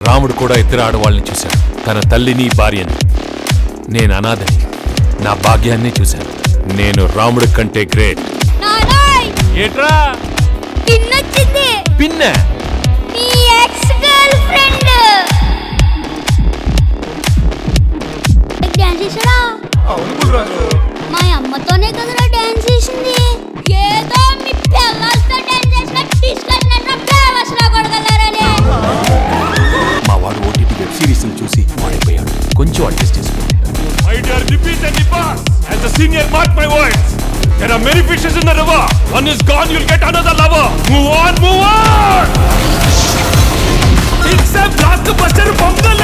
రాముడు కూడా ఇద్దరు ఆడవాళ్ళని చూశాడు, తన తల్లిని భార్యని. నేను అనాథని, నా భాగ్యాన్ని చూశాను. నేను రాముడి కంటే గ్రేట్. ఏట్రా పిన్నొచ్చింది. పిన్న నీ ఎక్స్ గర్ల్ ఫ్రెండ్ డాన్స్ చేసాడా? మా అమ్మతోనే కదరా డాన్స్ చేసింది. ఏదో మీ పిల్లలతో డాన్స్ చేసిన తీసుకొచ్చినట్టు ఫేమస్లా కొడగలరని. మా వాడు ఓటీటీ వెబ్ సిరీస్ చూసి వాడిపోయాడు. కొంచెం అడ్జస్ట్ చేసుకోండి. My dear Nipis and Nipas, as a senior, mark my words. There are many fishes in the river. One is gone, you'll get another lover. Move on, move on. It's a blockbuster bungle.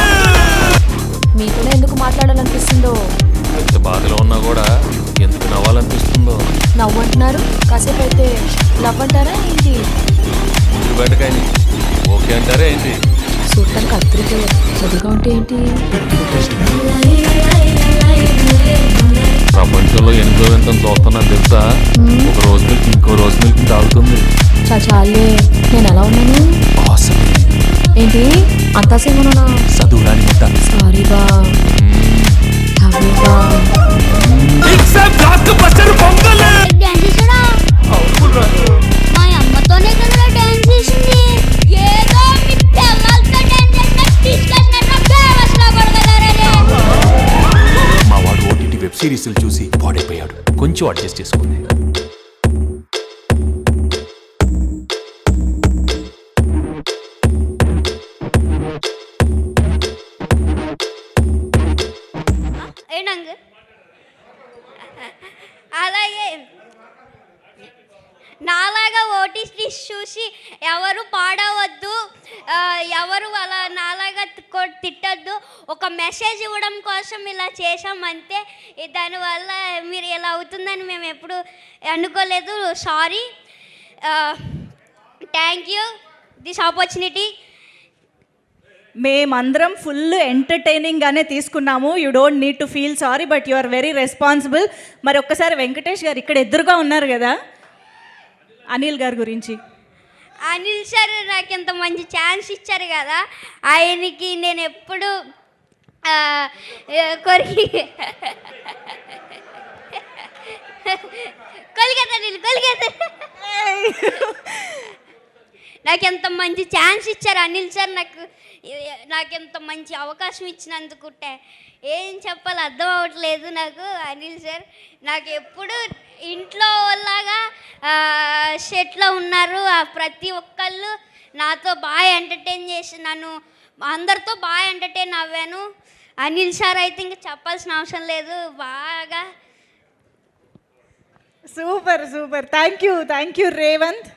మీతో ఎందుకు మాట్లాడాలనిపిస్తుందో, ఎంత బాధలో ఉన్నా కూడా ఎందుకు నవ్వాలనిపిస్తుందో. నవ్వంటున్నారు, కాసేపు అయితే love అంటారా ఏంటి? బయటకాయని ఓకే అంటారా ఏంటి? చూడటానికి అద్దరికే చదువుగా ఉంటే ఏంటి? ప్రపంచంలో ఎనిమిదో ఎంత చూస్తున్నాను తెలుసా? ఒక రోజు మిల్క్ ఇంకో రోజు మిల్క్ తాగుతుంది. చాలే, నేను ఎలా ఉన్నాను? Awesome. ఏంటి అంతా సేమన్నా? చదువురాని ముద్ద. సారీ బా, హ్యాపీ బా. It's a blockbuster bungle. Dance చేసాడా? మా అమ్మతోనే కదరా డాన్స్ చేసింది. ఏదో మీ పిల్లలతో డాన్స్ చేసిన తీసుకొచ్చినట్టు ఫేమస్లా కొడగలరని. మా వాడు ఓటీటీ వెబ్ సిరీస్ చూసి పాడైపోయాడు. కొంచెం అడ్జస్ట్ చేసుకోండి. ఏనంగ అలాగే నాలాగా ఓటీటీ చూసి ఎవరు పాడవద్దు, ఎవరు అలా నాలాగా తిట్టద్దు. ఒక మెసేజ్ ఇవ్వడం కోసం ఇలా చేసామంతే. దానివల్ల మీరు ఇలా అవుతుందని మేము ఎప్పుడు అనుకోలేదు. Sorry. Thank you this opportunity. మేమందరం ఫుల్ ఎంటర్టైనింగ్గానే తీసుకున్నాము. You don't need to feel sorry, but you are very responsible. మరి ఒక్కసారి వెంకటేష్ గారు ఇక్కడ ఎదురుగా ఉన్నారు కదా, అనిల్ గారి గురించి. అనిల్ సార్ నాకు ఇంత మంచి ఛాన్స్ ఇచ్చారు కదా, ఆయనకి నేను ఎప్పుడు కొలిగేత నాకు ఎంత మంచి ఛాన్స్ ఇచ్చారు అనిల్ సార్. నాకు ఎంత మంచి అవకాశం ఇచ్చినందుకు ఏం చెప్పాలి అర్థం అవ్వట్లేదు నాకు. అనిల్ సార్ నాకు ఎప్పుడు ఇంట్లో లాగా సెట్లో ఉన్నారు. ప్రతి ఒక్కళ్ళు నాతో బాగా ఎంటర్టైన్ చేసి నన్ను అందరితో బాగా ఎంటర్టైన్ అవ్వాను. అనిల్ సార్ అయితే ఇంకా చెప్పాల్సిన అవసరం లేదు. బాగా super super. Thank you Revanth.